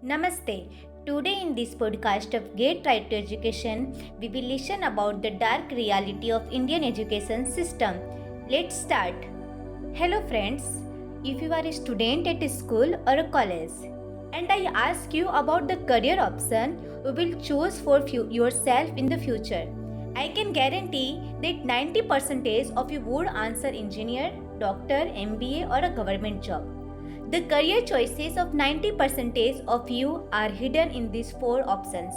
Namaste. Today in this podcast of Get Right to Education, we will listen about the dark reality of Indian education system. Let's start. Hello friends. If you are a student at a school or a college and I ask you about the career option you will choose for yourself in the future, I can guarantee that 90% of you would answer engineer, doctor, MBA or a government job. The career choices of 90% of you are hidden in these four options.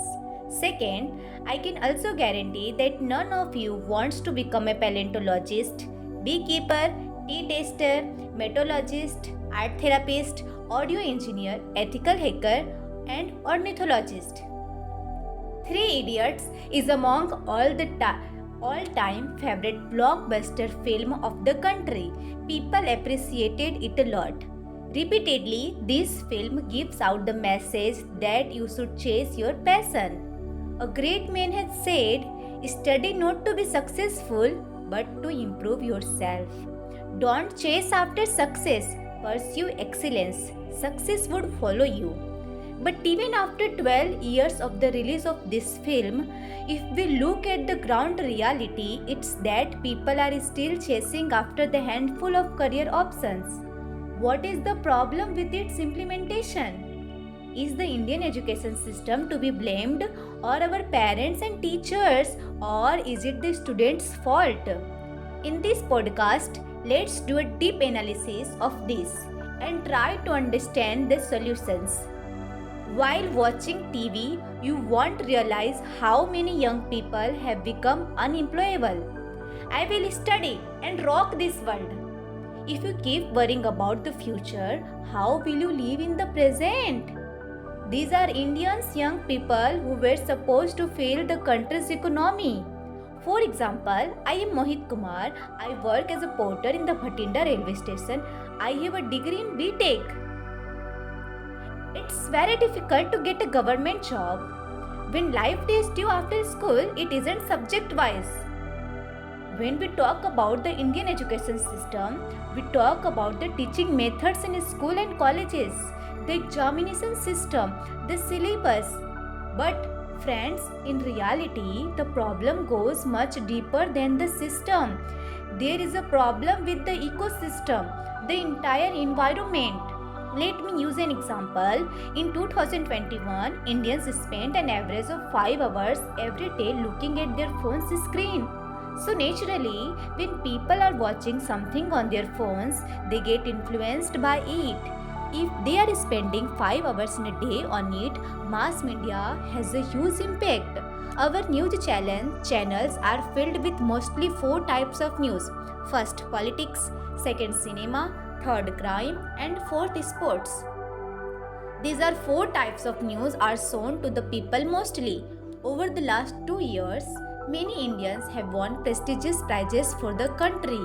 Second, I can also guarantee that none of you wants to become a paleontologist, beekeeper, tea taster, metallurgist, art therapist, audio engineer, ethical hacker, and ornithologist. Three Idiots is among all-time favorite blockbuster film of the country. People appreciated it a lot. Repeatedly, this film gives out the message that you should chase your passion. A great man has said, study not to be successful, but to improve yourself. Don't chase after success, pursue excellence. Success would follow you. But even after 12 years of the release of this film, if we look at the ground reality, it's that people are still chasing after the handful of career options. What is the problem with its implementation? Is the Indian education system to be blamed, or our parents and teachers, or is it the students' fault? In this podcast, let's do a deep analysis of this and try to understand the solutions. While watching TV, you won't realize how many young people have become unemployable. I will study and rock this world. If you keep worrying about the future, how will you live in the present? These are Indians' young people who were supposed to fuel the country's economy. For example, I am Mohit Kumar. I work as a porter in the Bhatinda railway station. I have a degree in BTech. It's very difficult to get a government job. When life tests you after school, it isn't subject-wise. When we talk about the Indian education system, we talk about the teaching methods in school and colleges, the examination system, the syllabus. But friends, in reality, the problem goes much deeper than the system. There is a problem with the ecosystem, the entire environment. Let me use an example. In 2021, Indians spend an average of 5 hours every day looking at their phone's screen. So naturally, when people are watching something on their phones, they get influenced by it. If they are spending 5 hours in a day on it, mass media has a huge impact. Our news channels are filled with mostly 4 types of news. First, politics. Second, cinema. Third, crime. And fourth, sports. These are 4 types of news are shown to the people mostly. Over the last 2 years, many Indians have won prestigious prizes for the country.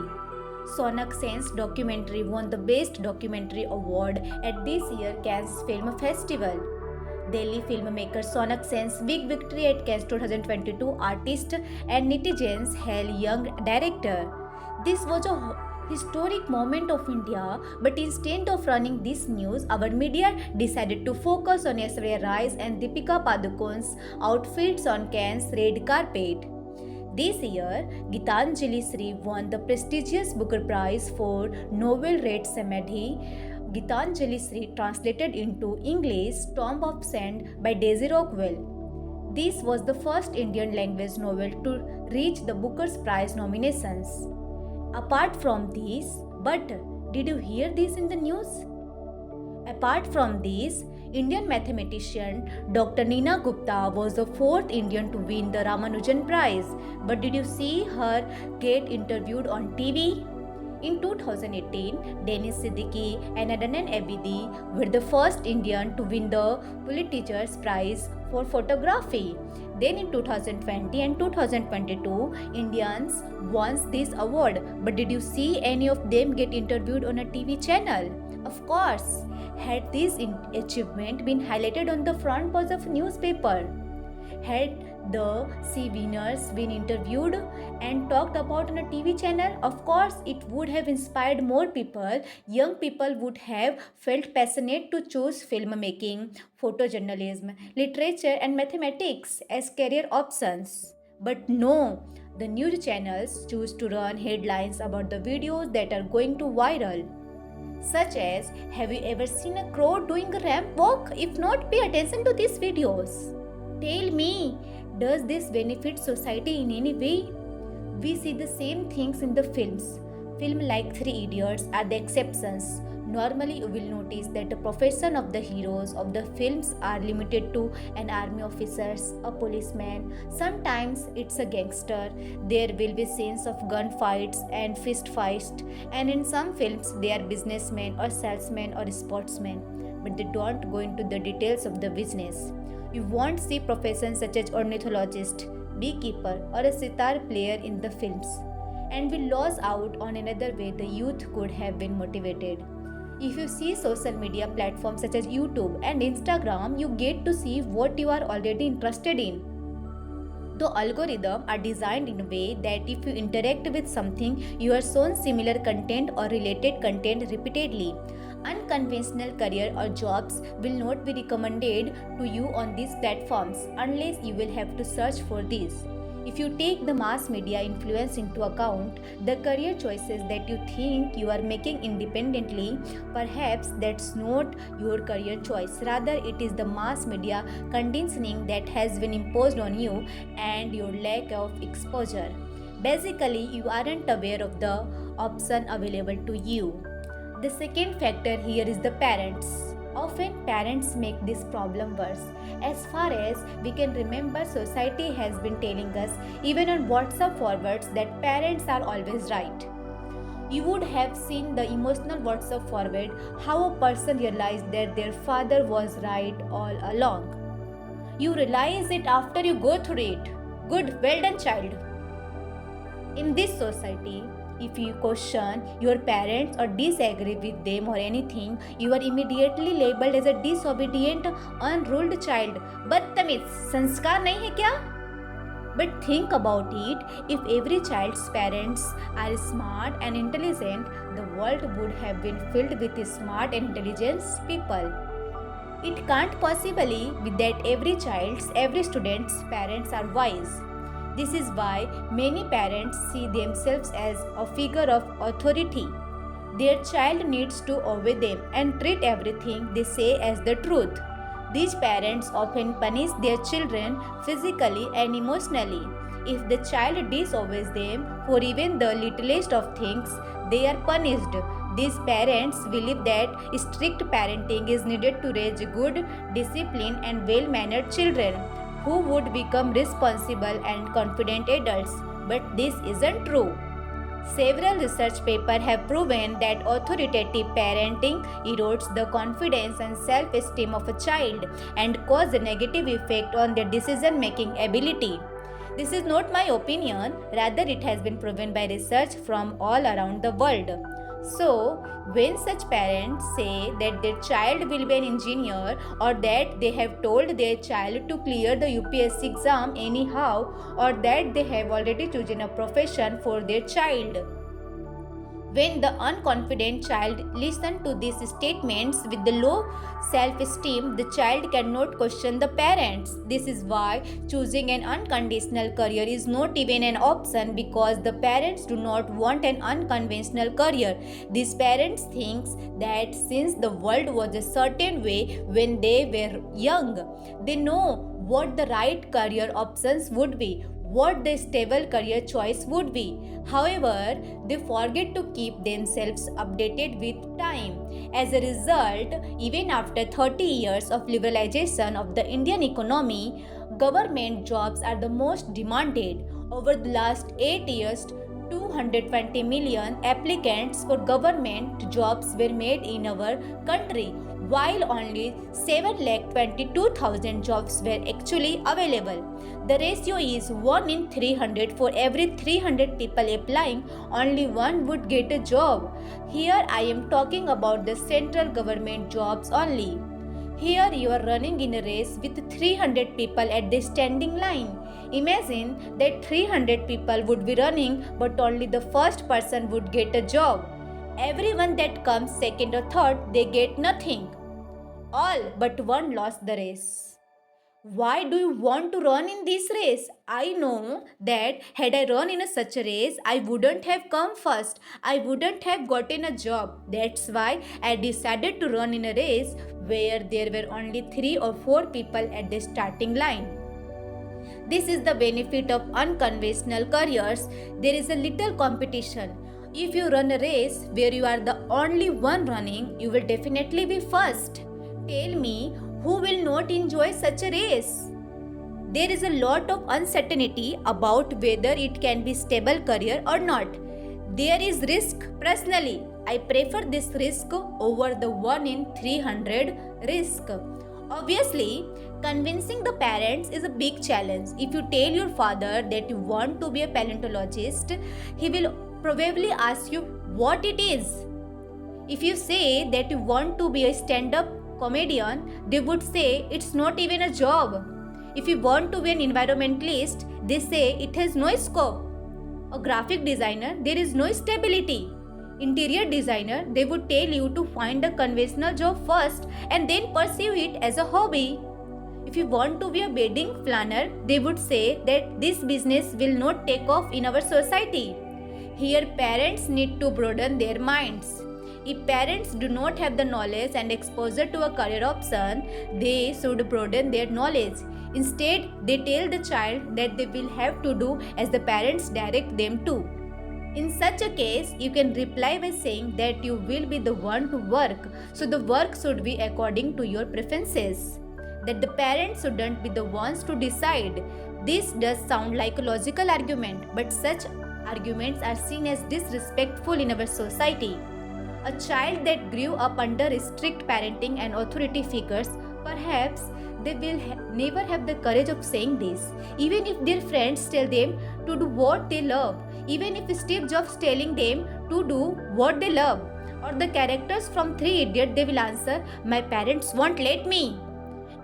Sonak Sen's documentary won the Best Documentary Award at this year's Cannes Film Festival. Delhi filmmaker Sonak Sen's big victory at Cannes 2022 artist and netizens hail young director. This was a historic moment of India, but instead of running this news, our media decided to focus on Aishwarya Rai's and Deepika Padukone's outfits on Cannes' red carpet. This year, Gitanjali Sri won the prestigious Booker Prize for novel read Samadhi. Gitanjali Sri translated into English Tomb of Sand by Daisy Rockwell. This was the first Indian language novel to reach the Booker's Prize nominations. Apart from this, but did you hear this in the news? Apart from this, Indian mathematician Dr. Neena Gupta was the 4th Indian to win the Ramanujan Prize. But did you see her get interviewed on TV? In 2018, Dennis Siddiqui and Adnan Abidi were the first Indian to win the Pulitzer's Prize for photography. Then in 2020 and 2022, Indians won this award. But did you see any of them get interviewed on a TV channel? Of course. Had this achievement been highlighted on the front page of a newspaper? Had the C winners been interviewed and talked about on a TV channel? Of course, it would have inspired more people. Young people would have felt passionate to choose filmmaking, photojournalism, literature, and mathematics as career options. But no, the news channels choose to run headlines about the videos that are going to viral. Such as, have you ever seen a crow doing a ramp walk? If not, pay attention to these videos. Tell me, does this benefit society in any way? We see the same things in the films. Films like Three Idiots are the exceptions. Normally, you will notice that the profession of the heroes of the films are limited to an army officers, a policeman. Sometimes it's a gangster. There will be scenes of gunfights and fist fights, and in some films they are businessmen or salesmen or sportsmen. But they don't go into the details of the business. You won't see professions such as ornithologist, beekeeper, or a sitar player in the films. And we lose out on another way the youth could have been motivated. If you see social media platforms such as YouTube and Instagram, you get to see what you are already interested in. The algorithms are designed in a way that if you interact with something, you are shown similar content or related content repeatedly. Unconventional career or jobs will not be recommended to you on these platforms unless you will have to search for these. If you take the mass media influence into account, the career choices that you think you are making independently, perhaps that's not your career choice. Rather, it is the mass media conditioning that has been imposed on you and your lack of exposure. Basically, you aren't aware of the option available to you. The second factor here is the parents. Often parents make this problem worse. As far as we can remember, society has been telling us, even on WhatsApp forwards, that parents are always right. You would have seen the emotional WhatsApp forward how a person realized that their father was right all along. You realize it after you go through it. Good, well done, child. In this society, if you question your parents or disagree with them or anything, you are immediately labeled as a disobedient, unruled child. बदतमीज, संस्कार नहीं है क्या? But think about it, if every child's parents are smart and intelligent, the world would have been filled with smart and intelligent people. It can't possibly be that every student's parents are wise. This is why many parents see themselves as a figure of authority. Their child needs to obey them and treat everything they say as the truth. These parents often punish their children physically and emotionally. If the child disobeys them for even the littlest of things, they are punished. These parents believe that strict parenting is needed to raise good, disciplined, and well-mannered children who would become responsible and confident adults. But this isn't true. Several research papers have proven that authoritative parenting erodes the confidence and self-esteem of a child and causes a negative effect on their decision-making ability. This is not my opinion, rather it has been proven by research from all around the world. So, when such parents say that their child will be an engineer or that they have told their child to clear the UPSC exam anyhow or that they have already chosen a profession for their child, when the unconfident child listens to these statements with the low self-esteem, the child cannot question the parents. This is why choosing an unconditional career is not even an option, because the parents do not want an unconventional career. These parents think that since the world was a certain way when they were young, they know what the right career options would be, what the stable career choice would be. However, they forget to keep themselves updated with time. As a result, even after 30 years of liberalization of the Indian economy, government jobs are the most demanded. Over the last 8 years, 220 million applicants for government jobs were made in our country, while only 7,22,000 jobs were actually available. The ratio is 1 in 300. For every 300 people applying, only one would get a job. Here I am talking about the central government jobs only. Here you are running in a race with 300 people at the standing line. Imagine that 300 people would be running, but only the first person would get a job. Everyone that comes second or third, they get nothing. All but one lost the race. Why do you want to run in this race? I know that had I run in such a race, I wouldn't have come first. I wouldn't have gotten a job. That's why I decided to run in a race where there were only 3 or 4 people at the starting line. This is the benefit of unconventional careers. There is a little competition. If you run a race where you are the only one running, you will definitely be first. Tell me, who will not enjoy such a race? There is a lot of uncertainty about whether it can be stable career or not. There is risk. Personally, I prefer this risk over the 1 in 300 risk. Obviously, convincing the parents is a big challenge. If you tell your father that you want to be a paleontologist, he will probably ask you what it is. If you say that you want to be a stand-up comedian, they would say it's not even a job. If you want to be an environmentalist, they say it has no scope. A graphic designer, there is no stability. Interior designer, they would tell you to find a conventional job first and then pursue it as a hobby. If you want to be a wedding planner, they would say that this business will not take off in our society. Here, parents need to broaden their minds. If parents do not have the knowledge and exposure to a career option, they should broaden their knowledge. Instead, they tell the child that they will have to do as the parents direct them to. In such a case, you can reply by saying that you will be the one to work, so the work should be according to your preferences. That the parents shouldn't be the ones to decide. This does sound like a logical argument, but such arguments are seen as disrespectful in our society. A child that grew up under strict parenting and authority figures, perhaps they will never have the courage of saying this. Even if their friends tell them to do what they love, even if Steve Jobs telling them to do what they love, or the characters from Three Idiots, they will answer, "My parents won't let me."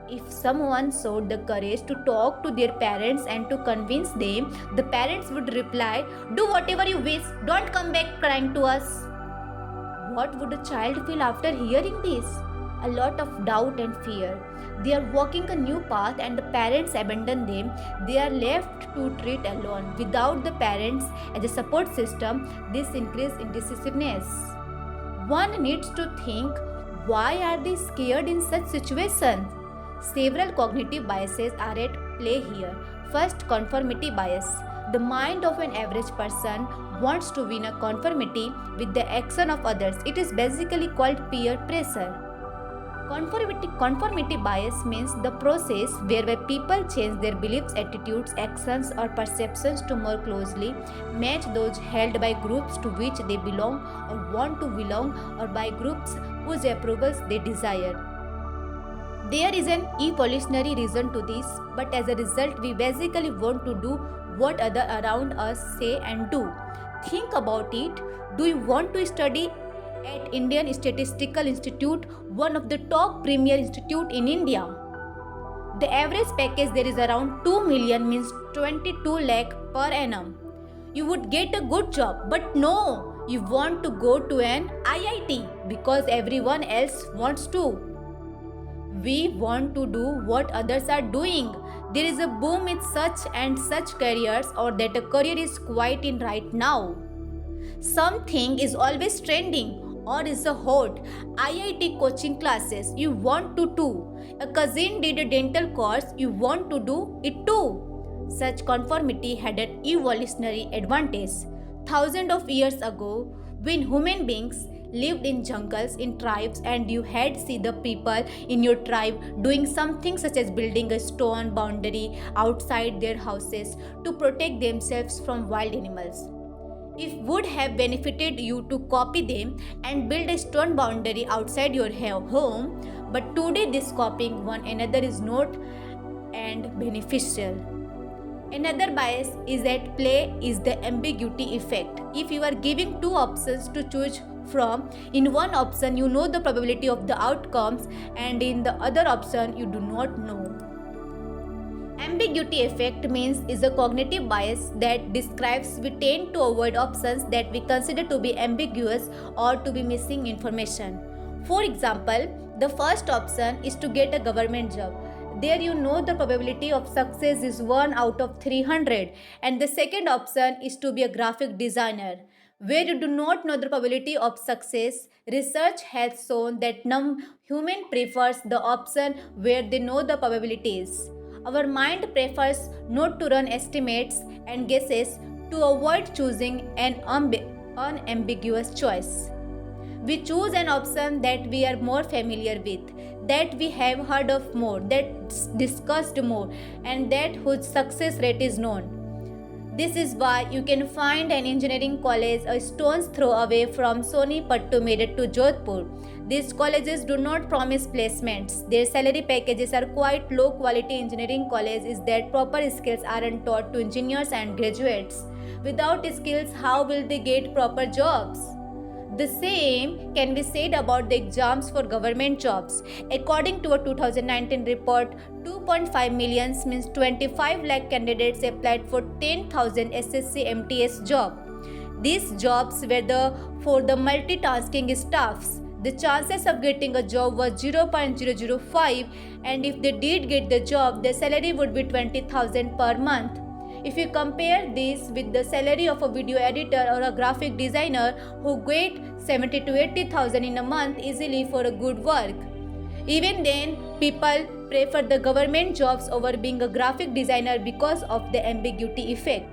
If someone showed the courage to talk to their parents and to convince them, the parents would reply, "Do whatever you wish, don't come back crying to us." What would a child feel after hearing this? A lot of doubt and fear. They are walking a new path and the parents abandon them. They are left to treat alone. Without the parents as a support system, this increases indecisiveness. One needs to think, why are they scared in such situations? Several cognitive biases are at play here. First, conformity bias. The mind of an average person wants to win a conformity with the action of others. It is basically called peer pressure. Conformity bias means the process whereby people change their beliefs, attitudes, actions, or perceptions to more closely match those held by groups to which they belong or want to belong, or by groups whose approvals they desire. There is an evolutionary reason to this, but as a result, we basically want to do what others around us say and do. Think about it. Do you want to study at Indian Statistical Institute, one of the top premier institute in India? The average package there is around 2 million, means 22 lakh per annum. You would get a good job, but no, you want to go to an IIT because everyone else wants to. We want to do what others are doing. There is a boom with such and such careers, or that a career is quite in right now. Something is always trending or is a hot. IIT coaching classes, you want to do. A cousin did a dental course, you want to do it too. Such conformity had an evolutionary advantage. Thousands of years ago, when human beings lived in jungles, in tribes, and you had seen the people in your tribe doing something such as building a stone boundary outside their houses to protect themselves from wild animals. It would have benefited you to copy them and build a stone boundary outside your home, but today this copying one another is not and beneficial. Another bias is at play is the ambiguity effect. If you are giving two options to choose from in one option you know the probability of the outcomes and in the other option you do not know. Ambiguity effect means is a cognitive bias that describes we tend to avoid options that we consider to be ambiguous or to be missing information. For example, the first option is to get a government job. There you know the probability of success is 1 out of 300, and the second option is to be a graphic designer. Where you do not know the probability of success, research has shown that human prefers the option where they know the probabilities. Our mind prefers not to run estimates and guesses to avoid choosing an unambiguous choice. We choose an option that we are more familiar with, that we have heard of more, that's discussed more, and that whose success rate is known. This is why you can find an engineering college a stone's throw away from Sonipattu Meerut to Jodhpur. These colleges do not promise placements. Their salary packages are quite low quality. Engineering college is that proper skills aren't taught to engineers and graduates. Without skills, how will they get proper jobs? The same can be said about the exams for government jobs. According to a 2019 report, 2.5 million means 25 lakh candidates applied for 10,000 SSC MTS job. These jobs were for the multitasking staffs. The chances of getting a job was 0.005, and if they did get the job, their salary would be 20,000 per month. If you compare this with the salary of a video editor or a graphic designer who get 70 to 80,000 in a month easily for a good work. Even then, people prefer the government jobs over being a graphic designer because of the ambiguity effect.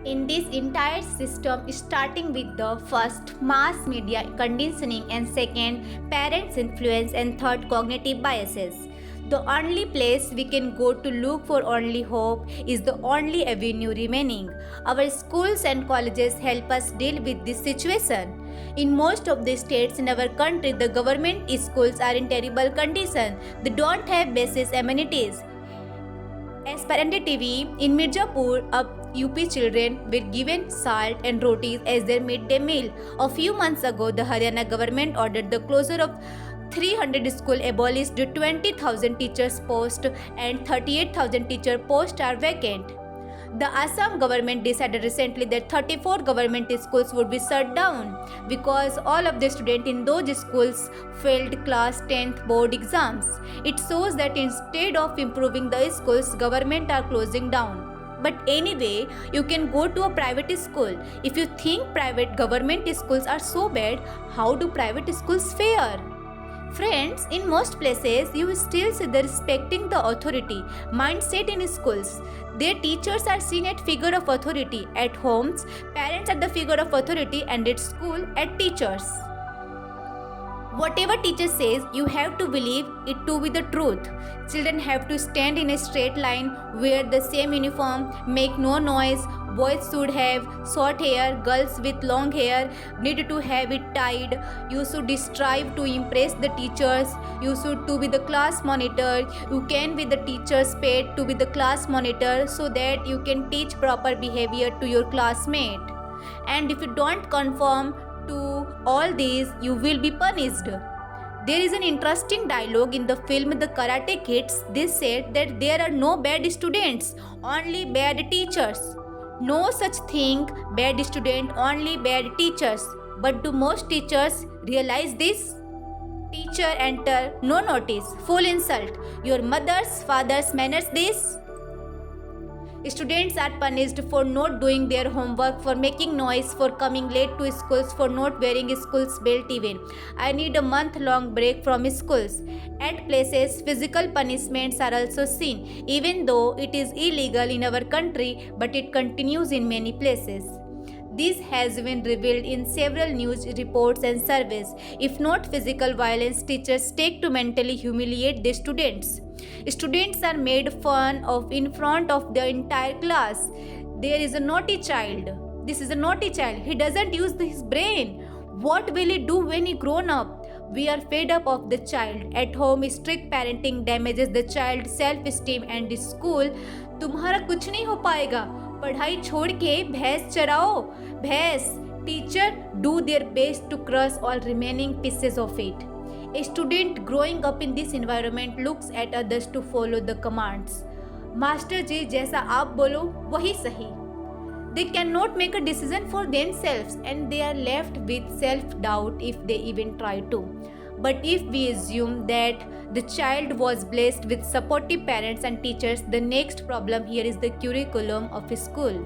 In this entire system, starting with the first mass media conditioning and second parents' influence and third cognitive biases. The only place we can go to look for only hope is the only avenue remaining. Our schools and colleges help us deal with this situation. In most of the states in our country, the government schools are in terrible condition. They don't have basic amenities. As per NDTV, in Mirzapur, UP children were given salt and rotis as their midday meal. A few months ago, the Haryana government ordered the closure of 300 schools, abolished 20,000 teachers posts, and 38,000 teacher posts are vacant. The Assam government decided recently that 34 government schools would be shut down because all of the students in those schools failed class 10th board exams. It shows that instead of improving the schools, government are closing down. But anyway, you can go to a private school. If you think private government schools are so bad, how do private schools fare? Friends, in most places, you will still see the respecting the authority mindset in schools. Their teachers are seen as figure of authority. At homes, parents are the figure of authority, and at school, at teachers. Whatever teacher says, you have to believe it to be the truth. Children have to stand in a straight line, wear the same uniform, make no noise. Boys should have short hair, girls with long hair need to have it tied. You should strive to impress the teachers. You should to be the class monitor. You can be the teacher's pet to be the class monitor so that you can teach proper behavior to your classmate. And if you don't conform to all these, you will be punished. There is an interesting dialogue in the film The Karate Kids. They said that there are no bad students, only bad teachers. No such thing, bad student, only bad teachers. But do most teachers realize this? Teacher enter, no notice, full insult. Your mother's, father's manners this? Students are punished for not doing their homework, for making noise, for coming late to schools, for not wearing school's belt even. I need a month-long break from schools. At places, physical punishments are also seen, even though it is illegal in our country, but it continues in many places. This has been revealed in several news reports and surveys. If not physical violence, teachers take to mentally humiliate their students. Students are made fun of in front of the entire class. There is a naughty child. This is a naughty child. He doesn't use his brain. What will he do when he grown up? We are fed up of the child. At home, strict parenting damages the child's self-esteem, and school, तुम्हारा कुछ नहीं हो पाएगा. पढ़ाई छोड़ के भैंस चराओ. भैंस Teachers do their best to crush all remaining pieces of it. A student growing up in this environment looks at others to follow the commands. Master ji जैसा आप बोलो वही सही. They cannot make a decision for themselves and they are left with self-doubt if they even try to. But if we assume that the child was blessed with supportive parents and teachers, the next problem here is the curriculum of a school.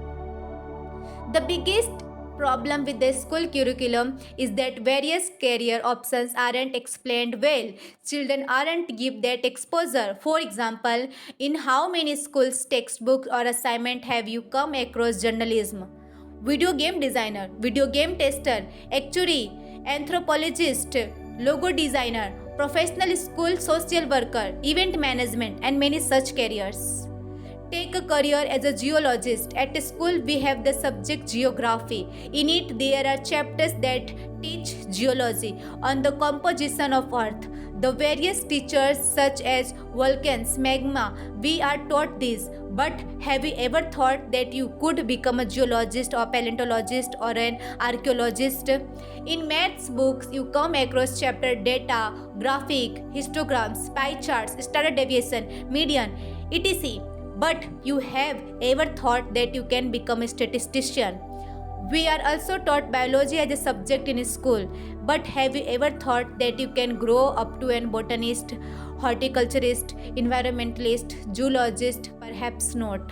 The biggest problem with the school curriculum is that various career options aren't explained well. Children aren't given that exposure. For example, in how many schools textbooks or assignment have you come across journalism, video game designer, video game tester, actuary, anthropologist, logo designer, professional school social worker, event management, and many such careers. Take a career as a geologist. At school, we have the subject geography. In it, there are chapters that teach geology on the composition of Earth. The various teachers, such as volcans, magma, we are taught this. But have you ever thought that you could become a geologist or paleontologist or an archaeologist? In maths books, you come across chapter data, graphic, histograms, pie charts, standard deviation, median, etc. But you have ever thought that you can become a statistician? We are also taught biology as a subject in school. But have you ever thought that you can grow up to an botanist, horticulturist, environmentalist, zoologist? Perhaps not.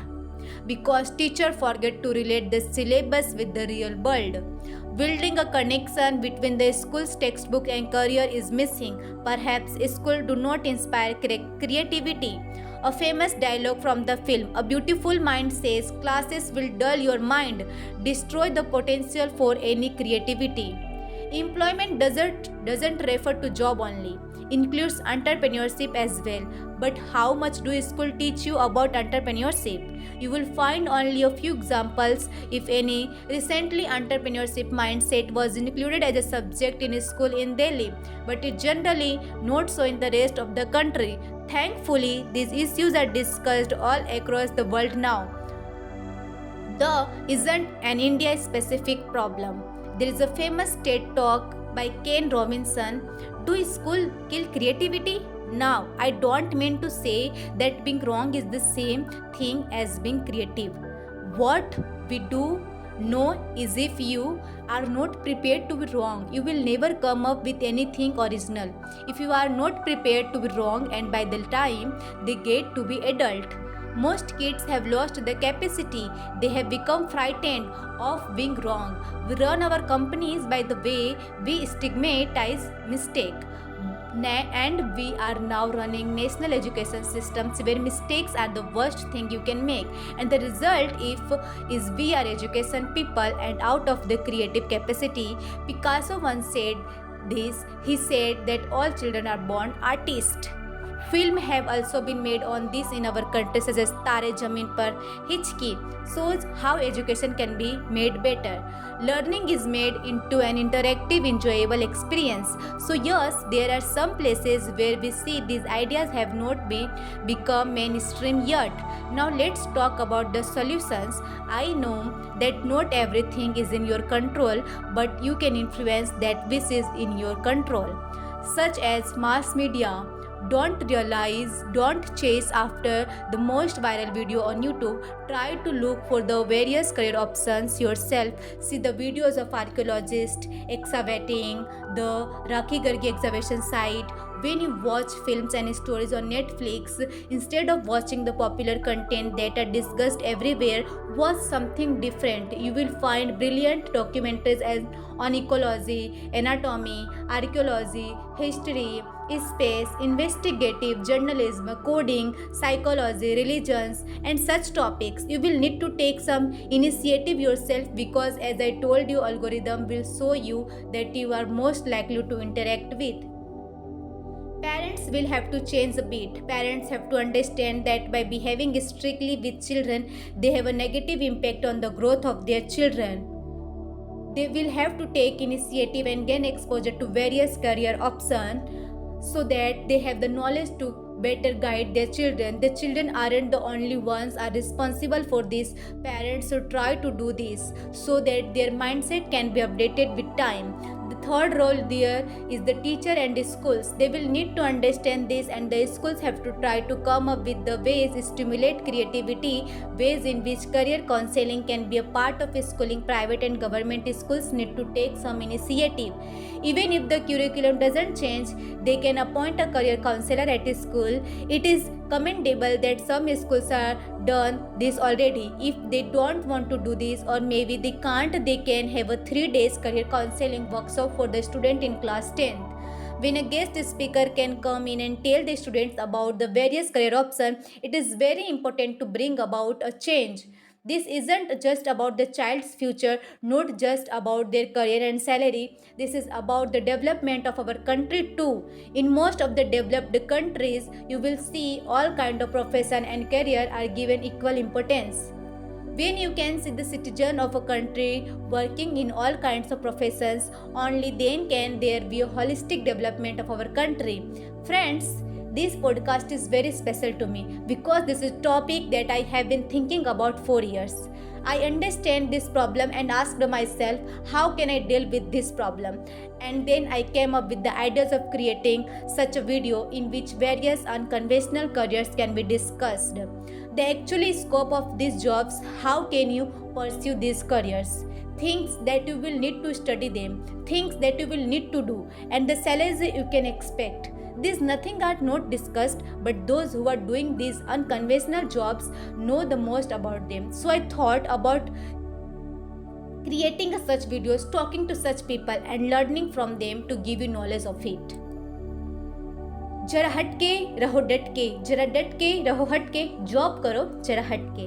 Because teachers forget to relate the syllabus with the real world. Building a connection between the school's textbook and career is missing. Perhaps schools do not inspire creativity. A famous dialogue from the film, A Beautiful Mind, says, "Classes will dull your mind, destroy the potential for any creativity." Employment doesn't refer to job only, includes entrepreneurship as well. But how much do school teach you about entrepreneurship? You will find only a few examples, if any. Recently, entrepreneurship mindset was included as a subject in school in Delhi, but it generally not so in the rest of the country. Thankfully, these issues are discussed all across the world now. The isn't an India-specific problem. There is a famous TED talk by Ken Robinson, "Do school kill creativity?" Now, I don't mean to say that being wrong is the same thing as being creative. What we do know is if you are not prepared to be wrong, you will never come up with anything original. If you are not prepared to be wrong, and by the time they get to be adult, most kids have lost the capacity. They have become frightened of being wrong. We run our companies by the way we stigmatize mistake. And we are now running national education systems where mistakes are the worst thing you can make, and the result is we are education people and out of the creative capacity. Picasso once said this. He said that all children are born artists. Film have also been made on this in our country, such as Tare Zameen Par, Hichki, shows how education can be made better. Learning is made into an interactive, enjoyable experience. So yes, there are some places where we see these ideas have not become mainstream yet. Now let's talk about the solutions. I know that not everything is in your control, but you can influence that which is in your control, such as mass media. Don't chase after the most viral video on YouTube. Try to look for the various career options yourself. See the videos of archaeologists excavating, the Rakhi Gargi excavation site. When you watch films and stories on Netflix, instead of watching the popular content that are discussed everywhere, watch something different. You will find brilliant documentaries on ecology, anatomy, archaeology, history, space, investigative journalism, coding, psychology, religions, and such topics. You will need to take some initiative yourself because, as I told you, algorithm will show you that you are most likely to interact with. Parents will have to change a bit. Parents have to understand that by behaving strictly with children, they have a negative impact on the growth of their children. They will have to take initiative and gain exposure to various career options so that they have the knowledge to better guide their children. The children aren't the only ones are responsible for this. Parents should try to do this so that their mindset can be updated with time. The third role there is the teacher and the schools. They will need to understand this, and the schools have to try to come up with the ways to stimulate creativity, ways in which career counseling can be a part of schooling. Private and government schools need to take some initiative. Even if the curriculum doesn't change, they can appoint a career counselor at a school. It is commendable that some schools are done this already. If they don't want to do this, or maybe they can't, they can have a 3 days career counseling workshop for the student in class 10th, when a guest speaker can come in and tell the students about the various career options. It is very important to bring about a change. This isn't just about the child's future, not just about their career and salary. This is about the development of our country too. In most of the developed countries, you will see all kind of profession and career are given equal importance. When you can see the citizen of a country working in all kinds of professions, only then can there be a holistic development of our country. Friends, this podcast is very special to me because this is a topic that I have been thinking about for years. I understand this problem and asked myself, how can I deal with this problem? And then I came up with the ideas of creating such a video in which various unconventional careers can be discussed. The actual scope of these jobs, how can you pursue these careers? Things that you will need to study them, things that you will need to do, and the salaries you can expect. These nothing are not discussed, but those who are doing these unconventional jobs know the most about them. So I thought about creating such videos, talking to such people and learning from them to give you knowledge of it. जरा हटके रहो डट के, जरा डट के रहो हटके, job करो जरा हटके.